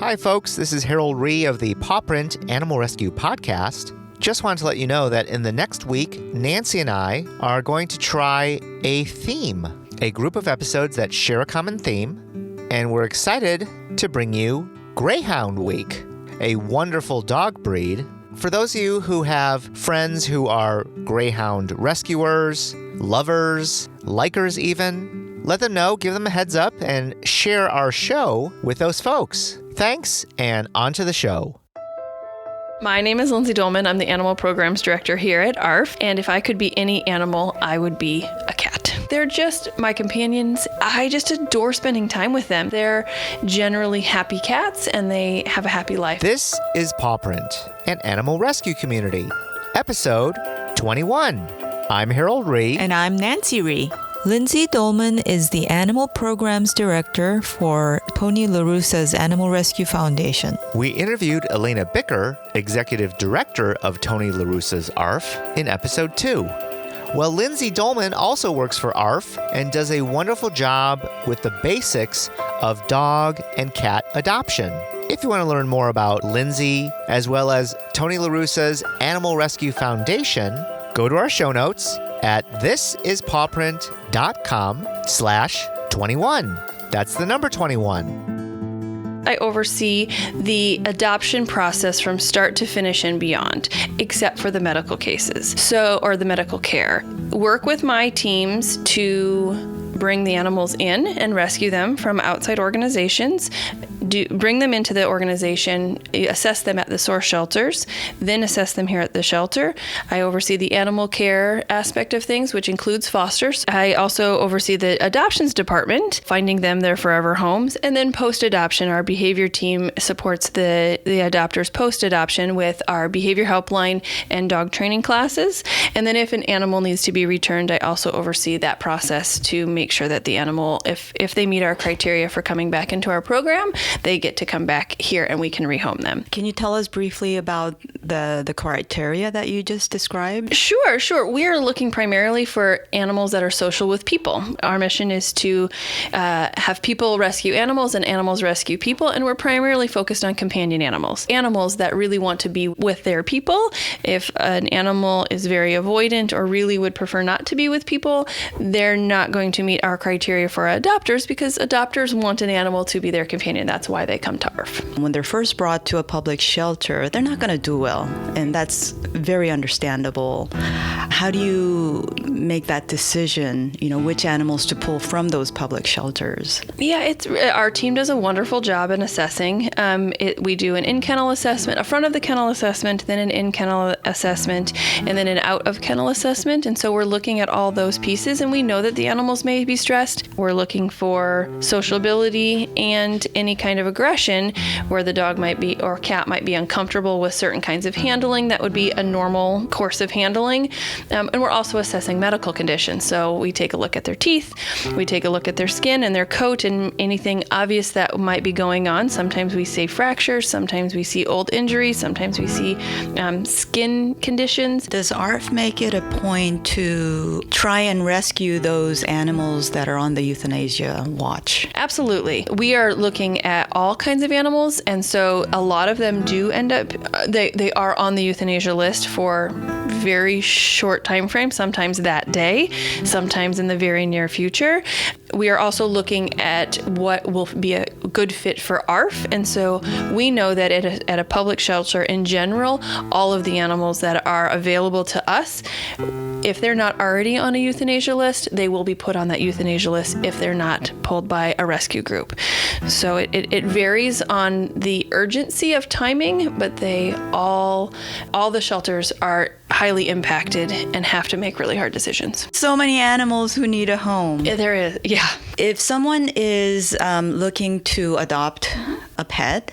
Hi, folks. This is Harold Ree of the Pawprint Animal Rescue Podcast. Just wanted to let you know that in the next week, Nancy and I are going to try a theme, a group of episodes that share a common theme, and we're excited to bring you Greyhound Week, a wonderful dog breed. For those of you who have friends who are greyhound rescuers, lovers, likers even, let them know, give them a heads up, and share our show with those folks. Thanks, and on to the show. My name is Lindsey Dohlman. I'm the Animal Programs Director here at ARF, and if I could be any animal, I would be a cat. They're just my companions. I just adore spending time with them. They're generally happy cats, and they have a happy life. This is Pawprint, an animal rescue community, episode 21. I'm Harold Ree. And I'm Nancy Ree. Lindsey Dohlman is the Animal Programs Director for Tony LaRussa's Animal Rescue Foundation. We interviewed Elena Bicker, Executive Director of Tony LaRussa's ARF, in episode 2. Well, Lindsey Dohlman also works for ARF and does a wonderful job with the basics of dog and cat adoption. If you want to learn more about Lindsey, as well as Tony LaRussa's Animal Rescue Foundation, go to our show notes at thisispawprint.com/21. That's the number 21. I oversee the adoption process from start to finish and beyond, except for the medical cases, or the medical care. Work with my teams to bring the animals in and rescue them from outside organizations, bring them into the organization, assess them at the source shelters, then assess them here at the shelter. I oversee the animal care aspect of things, which includes fosters. I also oversee the adoptions department, finding them their forever homes, and then post-adoption. Our behavior team supports the adopters post-adoption with our behavior helpline and dog training classes. And then if an animal needs to be returned, I also oversee that process to make sure that the animal, if they meet our criteria for coming back into our program, they get to come back here and we can rehome them. Can you tell us briefly about the criteria that you just described? Sure. We are looking primarily for animals that are social with people. Our mission is to have people rescue animals and animals rescue people, and we're primarily focused on companion animals. Animals that really want to be with their people. If an animal is very avoidant or really would prefer not to be with people, they're not going to meet our criteria for adopters, because adopters want an animal to be their companion. That's why they come to ARF. When they're first brought to a public shelter, they're not going to do well, and that's very understandable. How do you make that decision, which animals to pull from those public shelters? Yeah, our team does a wonderful job in assessing. We do an in-kennel assessment, a front-of-the-kennel assessment, then an in-kennel assessment, and then an out-of-kennel assessment. And so we're looking at all those pieces, and we know that the animals may be stressed. We're looking for sociability and any kind of aggression where the dog might be or cat might be uncomfortable with certain kinds of handling. That would be a normal course of handling. And we're also assessing medical conditions. So we take a look at their teeth, we take a look at their skin and their coat and anything obvious that might be going on. Sometimes we see fractures, sometimes we see old injuries, sometimes we see skin conditions. Does ARF make it a point to try and rescue those animals that are on the euthanasia watch? Absolutely. We are looking at all kinds of animals, and so a lot of them do end up, they are on the euthanasia list for very short time frame, sometimes that day, sometimes in the very near future. We are also looking at what will be a good fit for ARF, and so we know that at a public shelter in general, all of the animals that are available to us, if they're not already on a euthanasia list, they will be put on that euthanasia list if they're not pulled by a rescue group. So it varies on the urgency of timing, but all the shelters are highly impacted and have to make really hard decisions. So many animals who need a home. There is, yeah. If someone is looking to adopt a pet,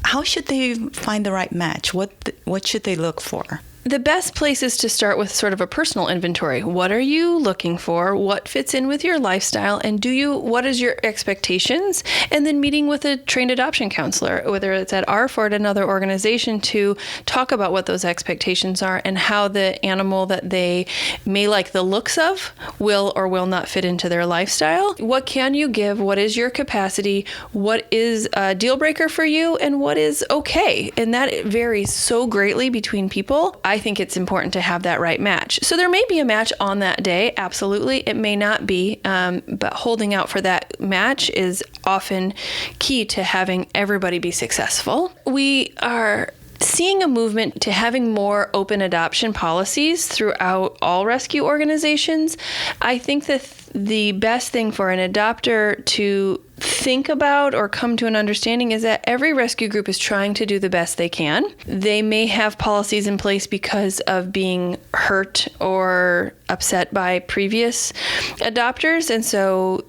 how should they find the right match? What should they look for? The best place is to start with sort of a personal inventory. What are you looking for? What fits in with your lifestyle? And what is your expectations? And then meeting with a trained adoption counselor, whether it's at ARF or at another organization, to talk about what those expectations are and how the animal that they may like the looks of will or will not fit into their lifestyle. What can you give? What is your capacity? What is a deal breaker for you? And what is okay? And that varies so greatly between people. I think it's important to have that right match. So there may be a match on that day, absolutely. It may not be, but holding out for that match is often key to having everybody be successful. We are seeing a movement to having more open adoption policies throughout all rescue organizations. I think that the best thing for an adopter to think about or come to an understanding is that every rescue group is trying to do the best they can. They may have policies in place because of being hurt or upset by previous adopters, and so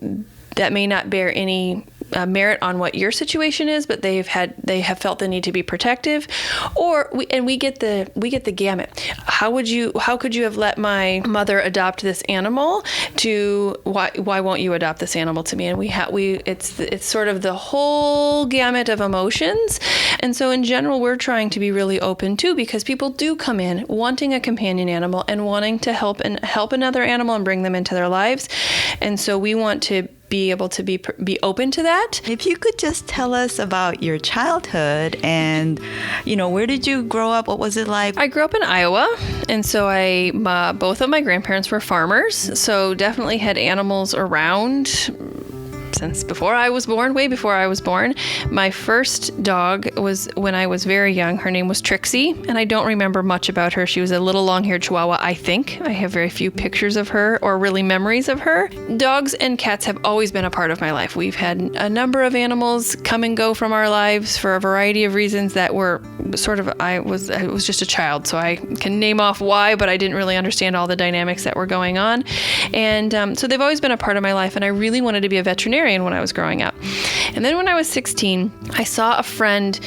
that may not bear any merit on what your situation is, but they have felt the need to be protective, we get the gamut. How could you have let my mother adopt this animal? To why won't you adopt this animal to me? And it's sort of the whole gamut of emotions. And so in general, we're trying to be really open too, because people do come in wanting a companion animal and wanting to help another animal and bring them into their lives. And so we want to be able to be open to that. If you could just tell us about your childhood and, where did you grow up? What was it like? I grew up in Iowa, and so both of my grandparents were farmers, so definitely had animals around since way before I was born. My first dog was when I was very young. Her name was Trixie, and I don't remember much about her. She was a little long-haired Chihuahua, I think. I have very few pictures of her or really memories of her. Dogs and cats have always been a part of my life. We've had a number of animals come and go from our lives for a variety of reasons that were I was just a child, so I can name off why, but I didn't really understand all the dynamics that were going on. And so they've always been a part of my life, and I really wanted to be a veterinarian when I was growing up. And then when I was 16, I saw a friend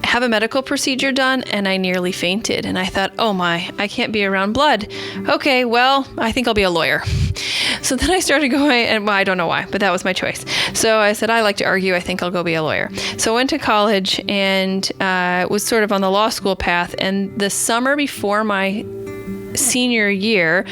have a medical procedure done, and I nearly fainted. And I thought, oh my, I can't be around blood. Okay, well, I think I'll be a lawyer. So then I started going, and I don't know why, but that was my choice. So I said, I like to argue. I think I'll go be a lawyer. So I went to college and was sort of on the law school path. And the summer before my senior year,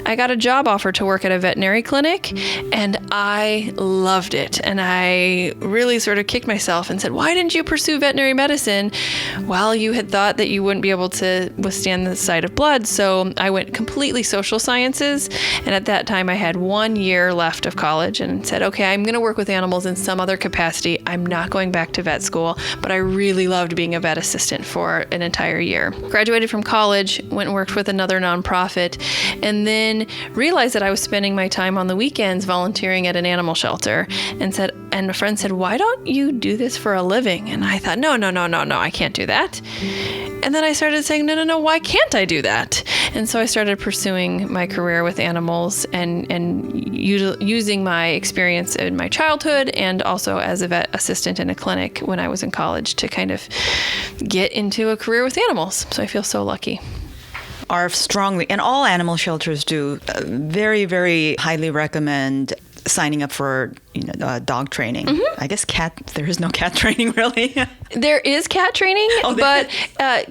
I got a job offer to work at a veterinary clinic, and I loved it. And I really sort of kicked myself and said, why didn't you pursue veterinary medicine? Well, you had thought that you wouldn't be able to withstand the sight of blood. So I went completely social sciences. And at that time, I had 1 year left of college and said, okay, I'm going to work with animals in some other capacity. I'm not going back to vet school, but I really loved being a vet assistant for an entire year. Graduated from college, went and worked with another nonprofit, and then realized that I was spending my time on the weekends volunteering at an animal shelter, and a friend said, why don't you do this for a living? And I thought, no, I can't do that. And then I started saying, no, why can't I do that? And so I started pursuing my career with animals and using my experience in my childhood and also as a vet assistant in a clinic when I was in college to kind of get into a career with animals. So I feel so lucky. ARF strongly, and all animal shelters do, very, very highly recommend signing up for dog training. Mm-hmm. I guess there is no cat training really. There is cat training, but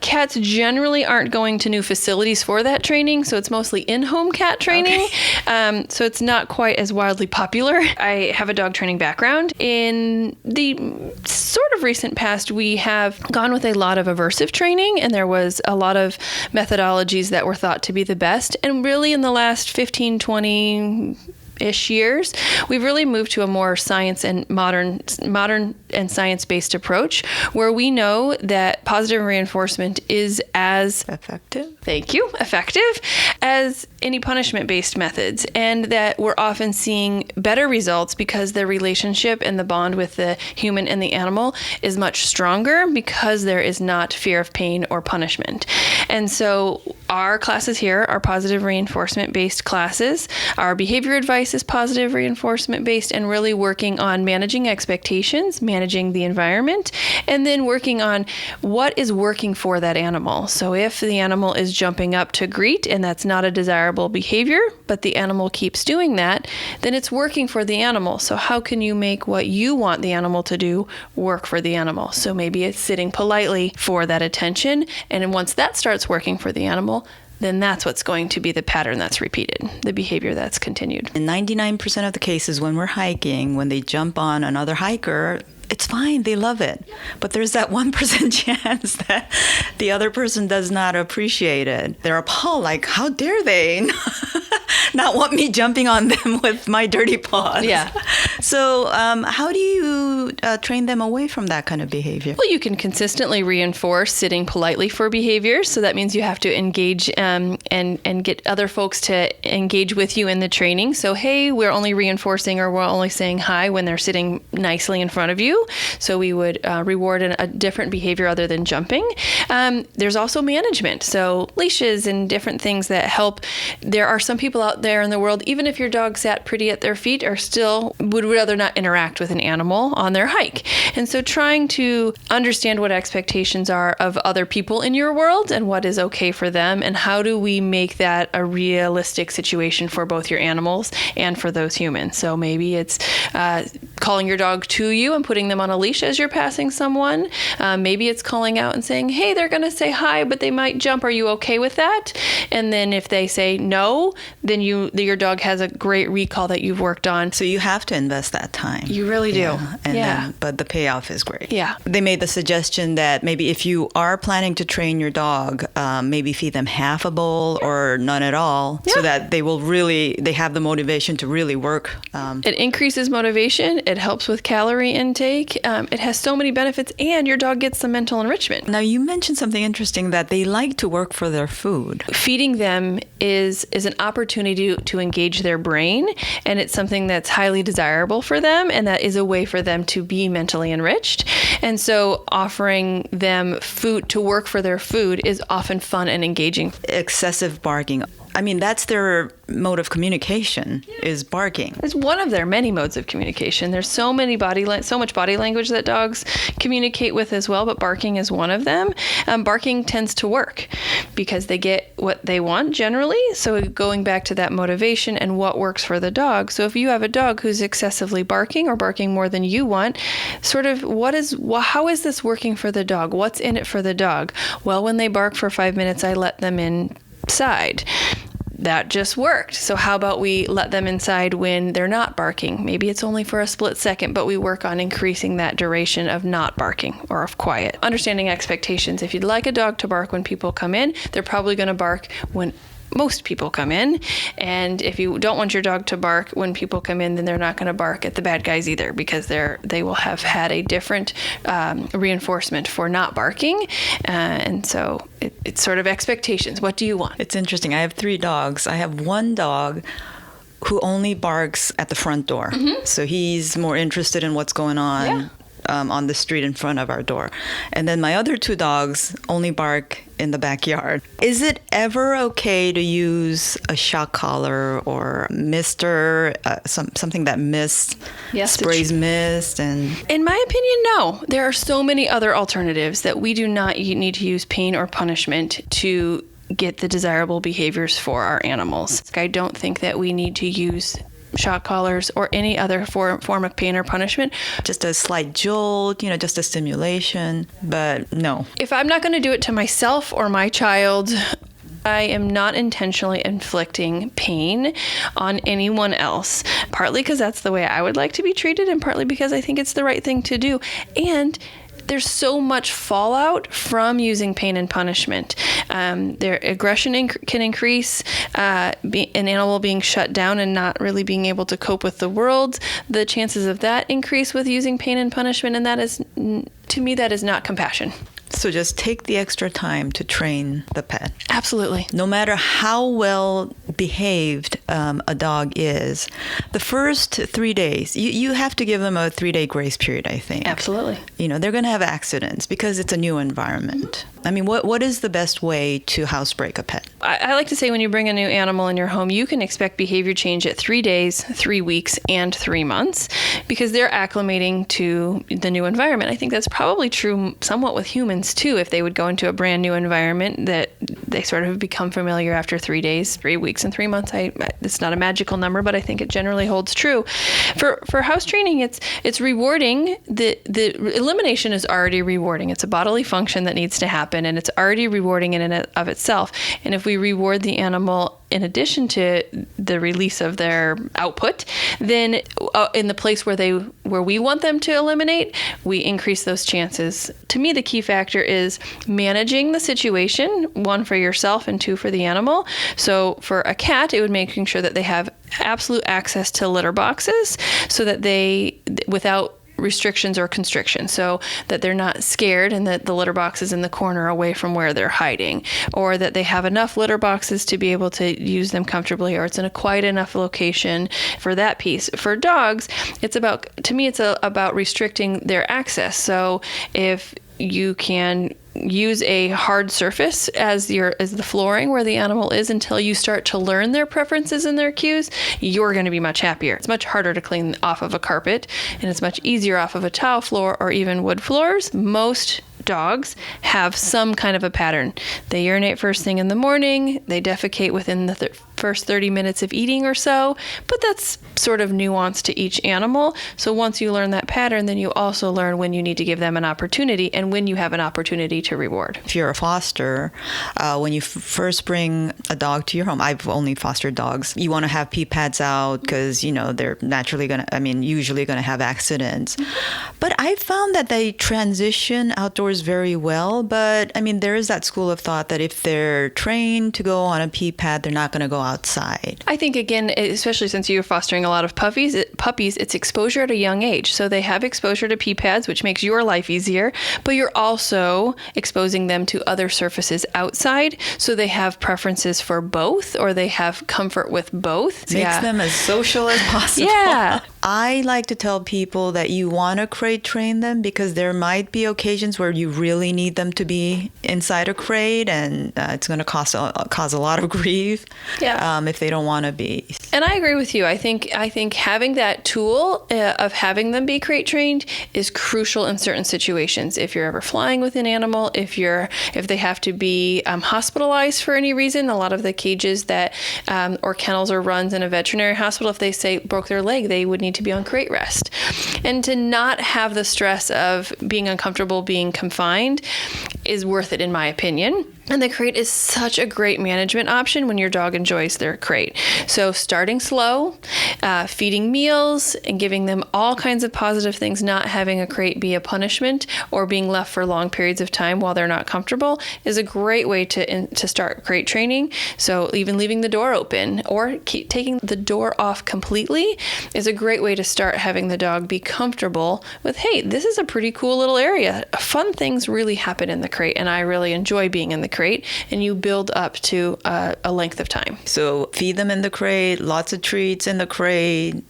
cats generally aren't going to new facilities for that training, so it's mostly in-home cat training. Okay. So it's not quite as wildly popular. I have a dog training background. In the sort of recent past, we have gone with a lot of aversive training, and there was a lot of methodologies that were thought to be the best. And really in the last 15, 20-ish years, we've really moved to a more science and modern and science-based approach where we know that positive reinforcement is as effective as any punishment-based methods, and that we're often seeing better results because the relationship and the bond with the human and the animal is much stronger because there is not fear of pain or punishment. And so Our classes here are positive reinforcement-based classes. Our behavior advice is positive reinforcement-based, and really working on managing expectations, managing the environment, and then working on what is working for that animal. So if the animal is jumping up to greet and that's not a desirable behavior, but the animal keeps doing that, then it's working for the animal. So how can you make what you want the animal to do work for the animal? So maybe it's sitting politely for that attention, and once that starts working for the animal, then that's what's going to be the pattern that's repeated, the behavior that's continued. In 99% of the cases when we're hiking, when they jump on another hiker, it's fine. They love it. But there's that 1% chance that the other person does not appreciate it. They're appalled, like, how dare they not want me jumping on them with my dirty paws? Yeah. So how do you train them away from that kind of behavior? Well, you can consistently reinforce sitting politely for behaviors. So that means you have to engage and get other folks to engage with you in the training. So, hey, we're only reinforcing or we're only saying hi when they're sitting nicely in front of you. So we would reward a different behavior other than jumping. There's also management. So leashes and different things that help. There are some people out there in the world, even if your dog sat pretty at their feet, are still would rather not interact with an animal on their hike. And so trying to understand what expectations are of other people in your world and what is okay for them, and how do we make that a realistic situation for both your animals and for those humans. So maybe it's calling your dog to you and putting them on a leash as you're passing someone. Maybe it's calling out and saying, hey, they're going to say hi, but they might jump. Are you okay with that? And then if they say no, then your dog has a great recall that you've worked on. So you have to invest that time. You really do. Yeah. But the payoff is great. Yeah. They made the suggestion that maybe if you are planning to train your dog, maybe feed them half a bowl or none at all, so that they have the motivation to really work. It increases motivation. It helps with calorie intake. It has so many benefits, and your dog gets some mental enrichment. Now, you mentioned something interesting, that they like to work for their food. Feeding them is an opportunity to engage their brain, and it's something that's highly desirable for them, and that is a way for them to be mentally enriched. And so offering them food to work for their food is often fun and engaging. Excessive barking. I mean, that's their mode of communication, is barking. It's one of their many modes of communication. There's so much body language that dogs communicate with as well, but barking is one of them. Barking tends to work because they get what they want generally. So going back to that motivation and what works for the dog. So if you have a dog who's excessively barking or barking more than you want, sort of how is this working for the dog? What's in it for the dog? Well, when they bark for 5 minutes, I let them inside. That just worked. So how about we let them inside when they're not barking? Maybe it's only for a split second, but we work on increasing that duration of not barking or of quiet. Understanding expectations. If you'd like a dog to bark when people come in, they're probably going to bark when most people come in. And if you don't want your dog to bark when people come in, then they're not going to bark at the bad guys either, because they will have had a different reinforcement for not barking. And so it's sort of expectations. What do you want? It's interesting. I have 3 dogs. I have one dog who only barks at the front door. Mm-hmm. So he's more interested in what's going on on the street in front of our door. And then my other 2 dogs only bark in the backyard. Is it ever okay to use a shock collar or mister, something that sprays mist? And in my opinion, no. There are so many other alternatives that we do not need to use pain or punishment to get the desirable behaviors for our animals. I don't think that we need to use shock collars or any other form of pain or punishment. Just a slight jolt, just a stimulation, but no. If I'm not going to do it to myself or my child, I am not intentionally inflicting pain on anyone else, partly because that's the way I would like to be treated, and partly because I think it's the right thing to do. And there's so much fallout from using pain and punishment. Their aggression can increase, an animal being shut down and not really being able to cope with the world. The chances of that increase with using pain and punishment, and that is, to me, that is not compassion. So just take the extra time to train the pet. Absolutely. No matter how well behaved a dog is, the first 3 days, you have to give them a 3-day grace period, I think. Absolutely. They're going to have accidents because it's a new environment. I mean, what is the best way to housebreak a pet? I like to say when you bring a new animal in your home, you can expect behavior change at 3 days, 3 weeks, and 3 months because they're acclimating to the new environment. I think that's probably true somewhat with humans too. If they would go into a brand new environment, that they sort of become familiar after 3 days, 3 weeks, and 3 months. It's not a magical number, but I think it generally holds true. For house training, it's rewarding. The elimination is already rewarding. It's a bodily function that needs to happen, and it's already rewarding in and of itself. And if we reward the animal in addition to the release of their output, then in the place where we want them to eliminate, we increase those chances. To me, the key factor is managing the situation, 1 for yourself and 2 for the animal. So for a cat, it would making sure that they have absolute access to litter boxes so that they, without restrictions or constrictions, so that they're not scared and that the litter box is in the corner away from where they're hiding, or that they have enough litter boxes to be able to use them comfortably, or it's in a quiet enough location for that piece. For dogs, it's about restricting their access. So if you can use a hard surface as the flooring where the animal is until you start to learn their preferences and their cues, you're going to be much happier. It's much harder to clean off of a carpet, and it's much easier off of a tile floor or even wood floors. Most dogs have some kind of a pattern. They urinate first thing in the morning. They defecate within the first 30 minutes of eating or so, but that's sort of nuanced to each animal. So once you learn that pattern, then you also learn when you need to give them an opportunity and when you have an opportunity to reward. If you're a foster, when you first bring a dog to your home, I've only fostered dogs, you want to have pee pads out because, they're usually going to have accidents. But I found that they transition outdoors very well. But there is that school of thought that if they're trained to go on a pee pad, they're not going to go outside. I think, again, especially since you're fostering a lot of puppies, it's exposure at a young age. So they have exposure to pee pads, which makes your life easier, but you're also exposing them to other surfaces outside. So they have preferences for both, or they have comfort with both. Makes them as social as possible. Yeah. I like to tell people that you want to crate train them because there might be occasions where you really need them to be inside a crate, and it's going to cause a lot of grief. Yeah. If they don't want to be. And I agree with you. I think having that tool of having them be crate trained is crucial in certain situations. If you're ever flying with an animal, if they have to be hospitalized for any reason, a lot of the cages that or kennels or runs in a veterinary hospital, if they say broke their leg, they would need to be on crate rest. And to not have the stress of being uncomfortable, being confined is worth it, in my opinion. And the crate is such a great management option when your dog enjoys their crate. So starting slow, feeding meals, and giving them all kinds of positive things, not having a crate be a punishment or being left for long periods of time while they're not comfortable is a great way to start crate training. So even leaving the door open or taking the door off completely is a great way to start having the dog be comfortable with, hey, this is a pretty cool little area. Fun things really happen in the crate, and I really enjoy being in the crate, and you build up to a length of time. So feed them in the crate, lots of treats in the crate.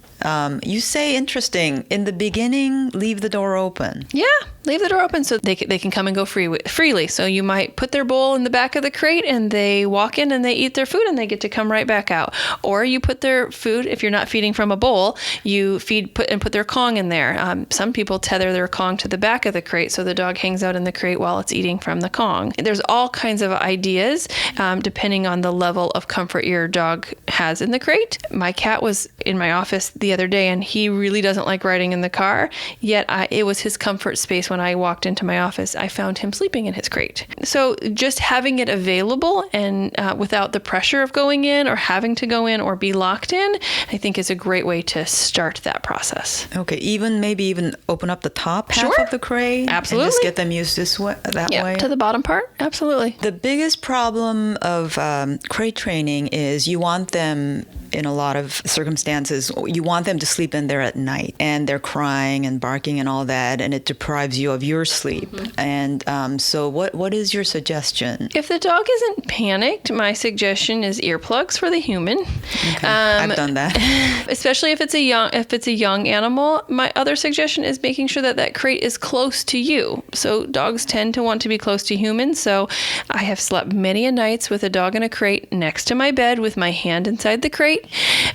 You say interesting. In the beginning, leave the door open. Yeah, leave the door open so they can come and go freely. So you might put their bowl in the back of the crate and they walk in and they eat their food and they get to come right back out. Or you put their food, if you're not feeding from a bowl, you put their Kong in there. Some people tether their Kong to the back of the crate so the dog hangs out in the crate while it's eating from the Kong. There's all kinds of ideas depending on the level of comfort your dog has in the crate. My cat was in my office the other day and he really doesn't like riding in the car, yet it was his comfort space. When I walked into my office, I found him sleeping in his crate. So just having it available and without the pressure of going in or having to go in or be locked in, I think is a great way to start that process. Okay, maybe even open up the top half of the crate. Absolutely. And just get them used that way. To the bottom part. Absolutely. The biggest problem of crate training is you want them in a lot of circumstances, you want them to sleep in there at night, and they're crying and barking and all that, and it deprives you of your sleep. And so what is your suggestion? If the dog isn't panicked, my suggestion is earplugs for the human. Okay. I've done that. Especially if it's a young animal. My other suggestion is making sure that crate is close to you. So dogs tend to want to be close to humans. So I have slept many a nights with a dog in a crate next to my bed with my hand inside the crate,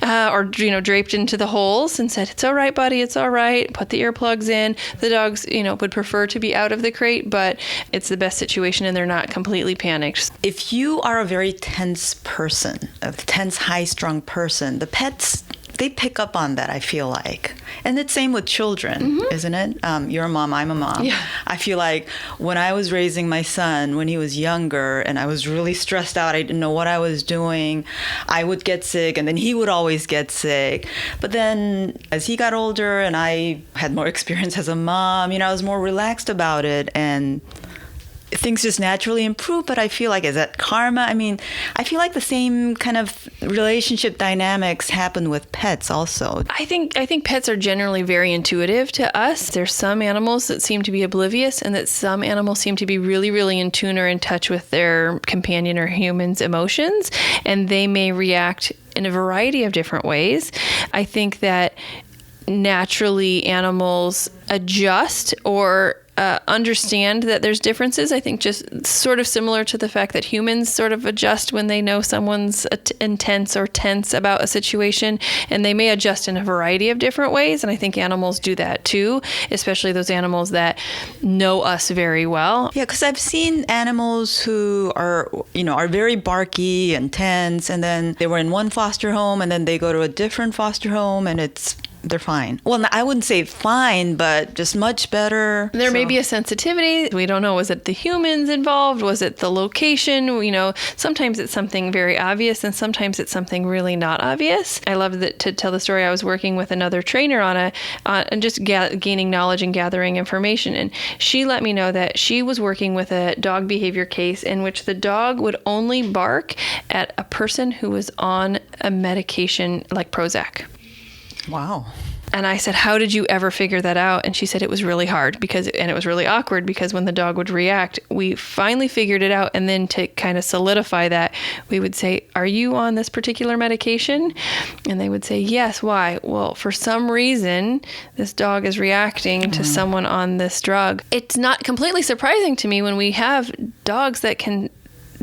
or draped into the holes, and said, "It's all right, buddy. It's all right." Put the earplugs in. The dogs, would prefer to be out of the crate, but it's the best situation, and they're not completely panicked. If you are a very tense person, a tense, high-strung person, the pets, they pick up on that, I feel like. And it's same with children, isn't it? You're a mom, I'm a mom. Yeah. I feel like when I was raising my son, when he was younger, and I was really stressed out, I didn't know what I was doing, I would get sick, and then he would always get sick. But then as he got older and I had more experience as a mom, I was more relaxed about it, and things just naturally improve. But I feel like, is that karma? I feel like the same kind of relationship dynamics happen with pets also. I think pets are generally very intuitive to us. There's some animals that seem to be oblivious, and that some animals seem to be really, really in tune or in touch with their companion or human's emotions, and they may react in a variety of different ways. I think that naturally animals adjust or understand that there's differences. I think just sort of similar to the fact that humans sort of adjust when they know someone's intense or tense about a situation, and they may adjust in a variety of different ways. And I think animals do that too, especially those animals that know us very well. Yeah, because I've seen animals who are very barky and tense, and then they were in one foster home, and then they go to a different foster home, and they're fine. Well, I wouldn't say fine, but just much better. There may be a sensitivity. We don't know. Was it the humans involved? Was it the location? Sometimes it's something very obvious, and sometimes it's something really not obvious. I love that to tell the story. I was working with another trainer on just gaining knowledge and gathering information, and she let me know that she was working with a dog behavior case in which the dog would only bark at a person who was on a medication like Prozac. Wow. And I said, "How did you ever figure that out?" And she said it was really hard and it was really awkward because when the dog would react, we finally figured it out. And then to kind of solidify that, we would say, "Are you on this particular medication?" And they would say, "Yes." "Why?" "Well, for some reason, this dog is reacting to someone on this drug." It's not completely surprising to me when we have dogs that can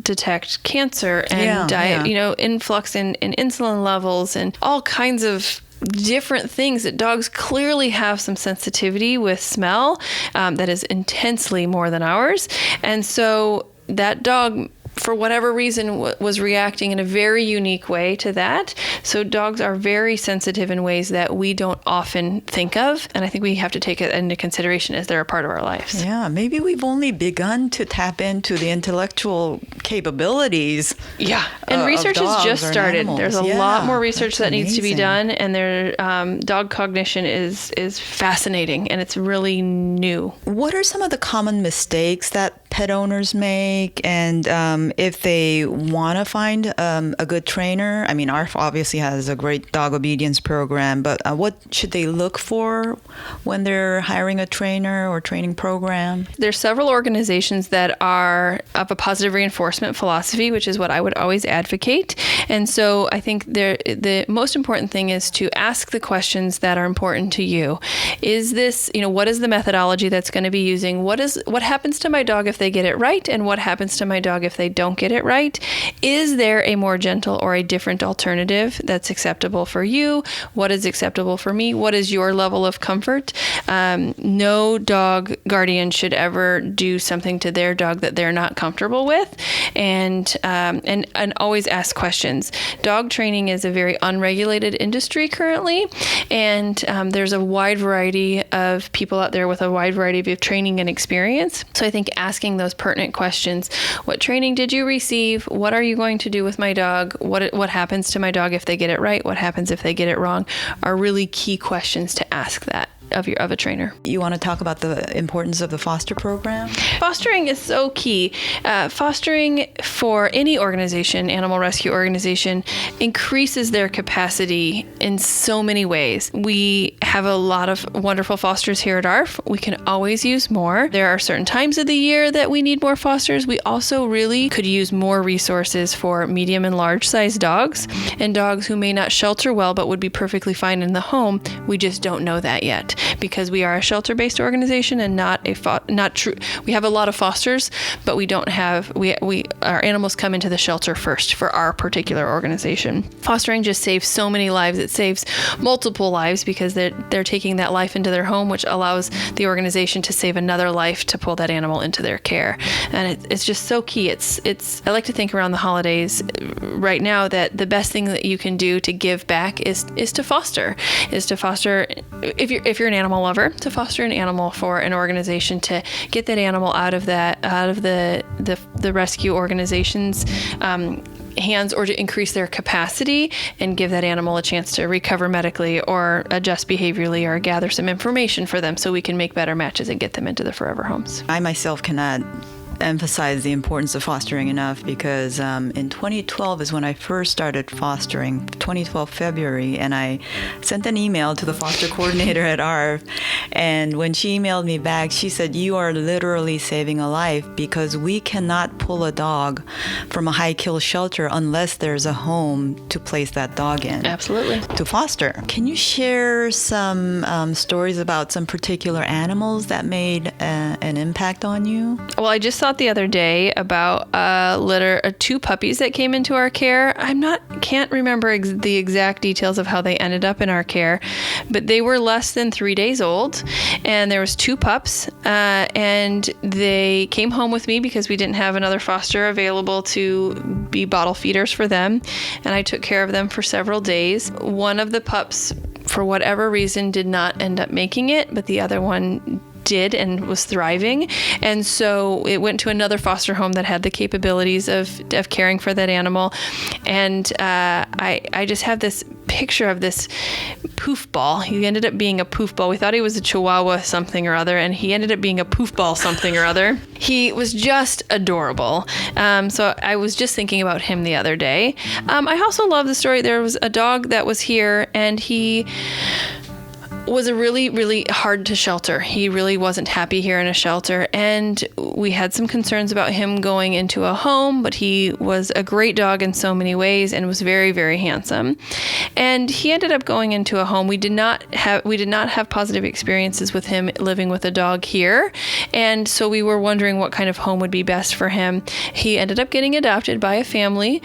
detect cancer and diet, influx in insulin levels and all kinds of different things, that dogs clearly have some sensitivity with smell that is intensely more than ours. And so that dog, for whatever reason, was reacting in a very unique way to that. So dogs are very sensitive in ways that we don't often think of. And I think we have to take it into consideration as they're a part of our lives. Yeah, maybe we've only begun to tap into the intellectual capabilities. Yeah, and research has just started. There's a lot more research that needs to be done, and dog cognition is fascinating, and it's really new. What are some of the common mistakes that pet owners make, and if they want to find a good trainer? ARF obviously has a great dog obedience program, but what should they look for when they're hiring a trainer or training program? There's several organizations that are of a positive reinforcement philosophy, which is what I would always advocate. And so I think the most important thing is to ask the questions that are important to you. Is this, what is the methodology that's going to be using? What happens to my dog if they get it right? And what happens to my dog if they don't get it right? Is there a more gentle or a different alternative that's acceptable for you? What is acceptable for me? What is your level of comfort? No dog guardian should ever do something to their dog that they're not comfortable with, and always ask questions. Dog training is a very unregulated industry currently, and there's a wide variety of people out there with a wide variety of training and experience. So I think asking those pertinent questions: what training did you receive? What are you going to do with my dog? What happens to my dog if they get it right? What happens if they get it wrong? Are really key questions to ask that. of a trainer. You want to talk about the importance of the foster program? Fostering is so key. Fostering for any organization, animal rescue organization, increases their capacity in so many ways. We have a lot of wonderful fosters here at ARF. We can always use more. There are certain times of the year that we need more fosters. We also really could use more resources for medium and large sized dogs and dogs who may not shelter well but would be perfectly fine in the home. We just don't know that yet because we are a shelter-based organization and not true. We have a lot of fosters, but we don't have our animals come into the shelter first for our particular organization. Fostering just saves so many lives. It saves multiple lives because they're taking that life into their home, which allows the organization to save another life to pull that animal into their care. And it's just so key. I like to think around the holidays right now that the best thing that you can do to give back is to foster. If you're an animal lover, to foster an animal for an organization to get that animal out of the rescue organization's hands, or to increase their capacity and give that animal a chance to recover medically or adjust behaviorally or gather some information for them so we can make better matches and get them into their forever homes. I myself cannot emphasize the importance of fostering enough because in 2012 is when I first started fostering, 2012 February, and I sent an email to the foster coordinator at ARF, and when she emailed me back, she said, "You are literally saving a life because we cannot pull a dog from a high kill shelter unless there's a home to place that dog in." Absolutely. To foster. Can you share some stories about some particular animals that made an impact on you? Well, I just saw the other day about a litter of 2 puppies that came into our care. Can't remember the exact details of how they ended up in our care, but they were less than 3 days old, and there was 2 pups, and they came home with me because we didn't have another foster available to be bottle feeders for them, and I took care of them for several days. One of the pups, for whatever reason, did not end up making it, but the other one did and was thriving, and so it went to another foster home that had the capabilities of caring for that animal. And I just have this picture of this poof ball. He ended up being a poof ball. We thought he was a Chihuahua something or other, and he ended up being a poof ball something or other. He was just adorable. So I was just thinking about him the other day. I also love the story. There was a dog that was here, and he was a really, really hard to shelter. He really wasn't happy here in a shelter, and we had some concerns about him going into a home, but he was a great dog in so many ways and was very, very handsome. And he ended up going into a home. We did not have positive experiences with him living with a dog here, and so we were wondering what kind of home would be best for him. He ended up getting adopted by a family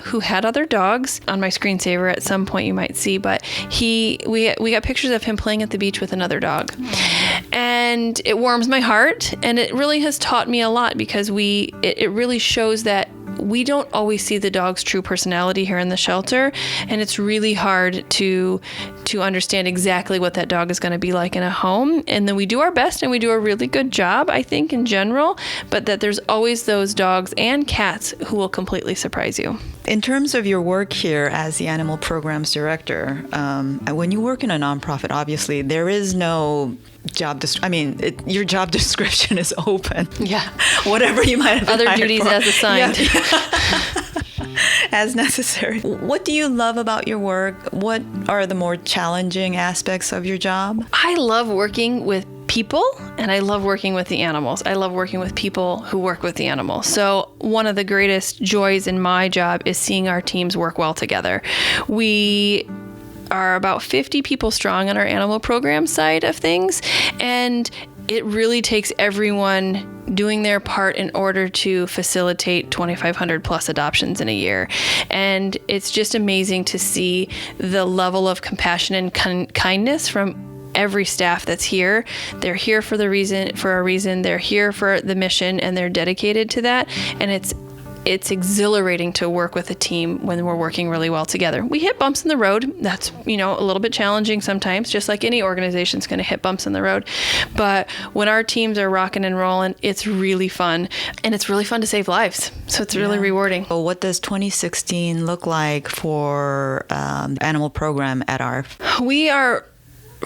who had other dogs. On my screensaver at some point you might see, but we got pictures of him playing at the beach with another dog. And it warms my heart, and it really has taught me a lot because it really shows that we don't always see the dog's true personality here in the shelter, and it's really hard to understand exactly what that dog is going to be like in a home. And then we do our best, and we do a really good job, I think, in general, but that there's always those dogs and cats who will completely surprise you. In terms of your work here as the Animal Programs Director, when you work in a nonprofit, obviously, there is no your job description is open. Yeah. Whatever you might have other duties as assigned. Yeah. As necessary. What do you love about your work? What are the more challenging aspects of your job? I love working with people, and I love working with the animals. I love working with people who work with the animals. So one of the greatest joys in my job is seeing our teams work well together. We are about 50 people strong on our animal program side of things, and it really takes everyone doing their part in order to facilitate 2,500 plus adoptions in a year. And it's just amazing to see the level of compassion and kindness from every staff that's here. They're here for a reason. They're here for the mission, and they're dedicated to that. And it's exhilarating to work with a team when we're working really well together. We hit bumps in the road. That's, a little bit challenging sometimes, just like any organization's going to hit bumps in the road. But when our teams are rocking and rolling, it's really fun. And it's really fun to save lives. So it's really rewarding. So what does 2016 look like for animal program at ARF? We are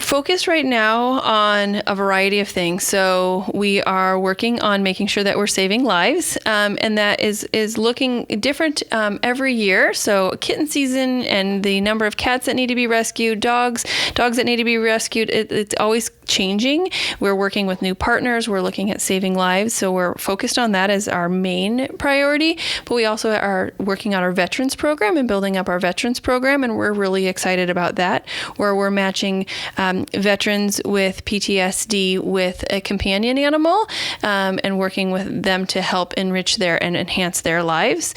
focused right now on a variety of things. So we are working on making sure that we're saving lives, and that is looking different every year. So kitten season and the number of cats that need to be rescued, dogs that need to be rescued, it's always changing. We're working with new partners. We're looking at saving lives. So we're focused on that as our main priority. But we also are working on our veterans program and building up our veterans program. And we're really excited about that, where we're matching veterans with PTSD with a companion animal and working with them to help enrich their and enhance their lives.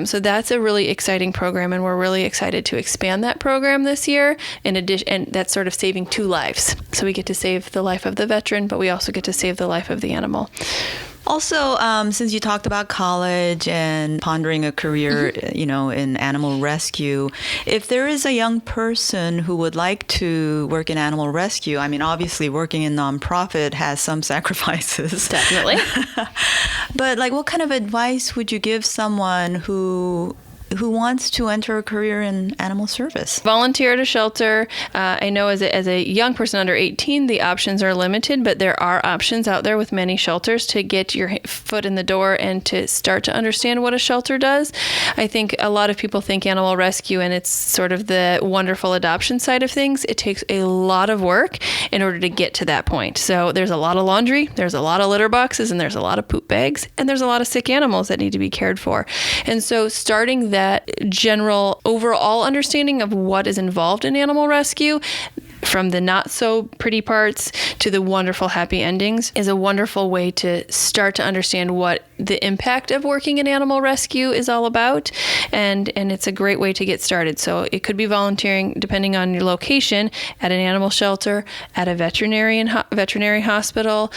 So that's a really exciting program. And we're really excited to expand that program this year. In addition, and that's sort of saving 2 lives. So we get to save the life of the veteran, but we also get to save the life of the animal. Also, since you talked about college and pondering a career, in animal rescue, if there is a young person who would like to work in animal rescue, I mean, obviously working in nonprofit has some sacrifices. Definitely. But what kind of advice would you give someone who wants to enter a career in animal service? Volunteer at a shelter. I know as a young person under 18, the options are limited, but there are options out there with many shelters to get your foot in the door and to start to understand what a shelter does. I think a lot of people think animal rescue and it's sort of the wonderful adoption side of things. It takes a lot of work in order to get to that point. So there's a lot of laundry, there's a lot of litter boxes, and there's a lot of poop bags, and there's a lot of sick animals that need to be cared for. And so starting that general overall understanding of what is involved in animal rescue, from the not so pretty parts to the wonderful happy endings, is a wonderful way to start to understand what the impact of working in animal rescue is all about. And it's a great way to get started. So it could be volunteering, depending on your location, at an animal shelter, at a veterinary hospital,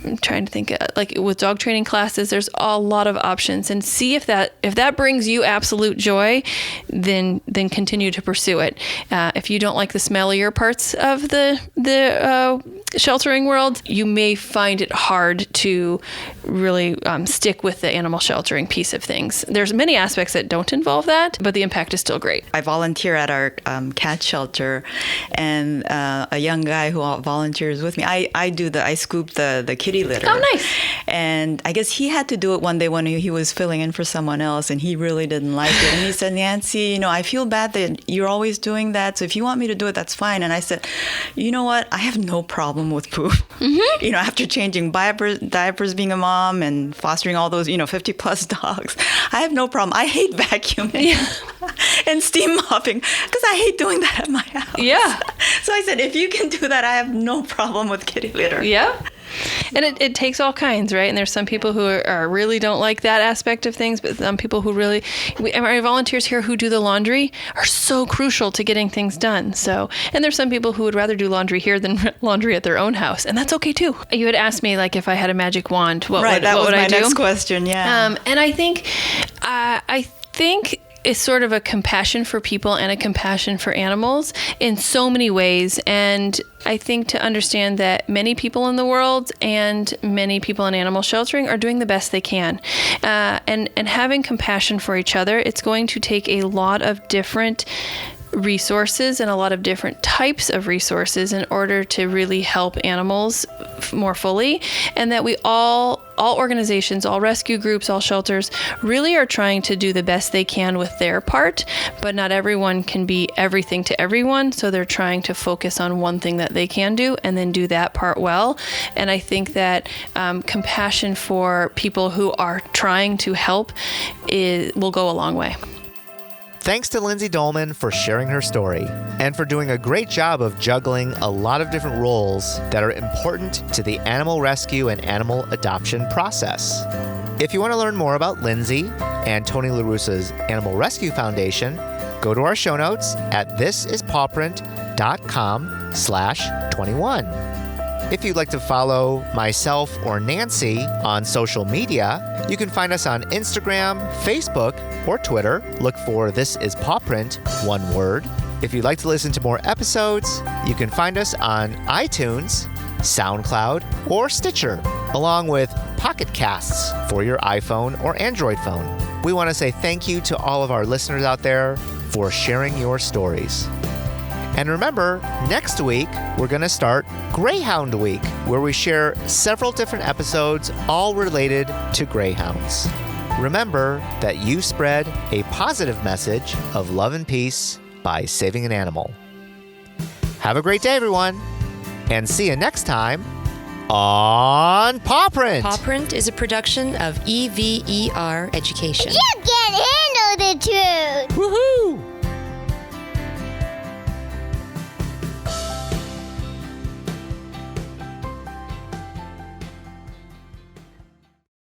I'm trying to think, with dog training classes, there's a lot of options, and see if that brings you absolute joy, then continue to pursue it. If you don't like the smellier parts of the sheltering world, you may find it hard to really stick with the animal sheltering piece of things. There's many aspects that don't involve that, but the impact is still great. I volunteer at our cat shelter, and a young guy who volunteers with me, I scoop the kitty litter. Oh, nice. And I guess he had to do it one day when he was filling in for someone else, and he really didn't like it. And he said, "Nancy, I feel bad that you're always doing that. So if you want me to do it, that's fine." And I said, "You know what? I have no problem with poop." Mm-hmm. After changing diapers, being a mom, and fostering all those 50 plus dogs, I have no problem. I hate vacuuming and steam mopping because I hate doing that at my house. Yeah. So I said, if you can do that, I have no problem with kitty litter. Yeah. And it takes all kinds, right? And there's some people who are really don't like that aspect of things, but some people who really, our volunteers here who do the laundry are so crucial to getting things done. So, and there's some people who would rather do laundry here than laundry at their own house, and that's okay too. You had asked me if I had a magic wand, what would I do? That was my next question. Yeah. And I think it's sort of a compassion for people and a compassion for animals in so many ways. And I think to understand that many people in the world and many people in animal sheltering are doing the best they can. And having compassion for each other, it's going to take a lot of different resources and a lot of different types of resources in order to really help animals more fully. And that we all organizations, all rescue groups, all shelters really are trying to do the best they can with their part, but not everyone can be everything to everyone. So they're trying to focus on one thing that they can do and then do that part well. And I think that compassion for people who are trying to help will go a long way. Thanks to Lindsey Dohlman for sharing her story and for doing a great job of juggling a lot of different roles that are important to the animal rescue and animal adoption process. If you want to learn more about Lindsey and Tony LaRussa's Animal Rescue Foundation, go to our show notes at thisispawprint.com/21. If you'd like to follow myself or Nancy on social media, you can find us on Instagram, Facebook, or Twitter. Look for This Is Pawprint, one word. If you'd like to listen to more episodes, you can find us on iTunes, SoundCloud, or Stitcher, along with Pocket Casts for your iPhone or Android phone. We want to say thank you to all of our listeners out there for sharing your stories. And remember, next week, we're going to start Greyhound Week, where we share several different episodes all related to greyhounds. Remember that you spread a positive message of love and peace by saving an animal. Have a great day, everyone, and see you next time on Pawprint. Pawprint is a production of EVER Education. You can handle the truth. Woohoo!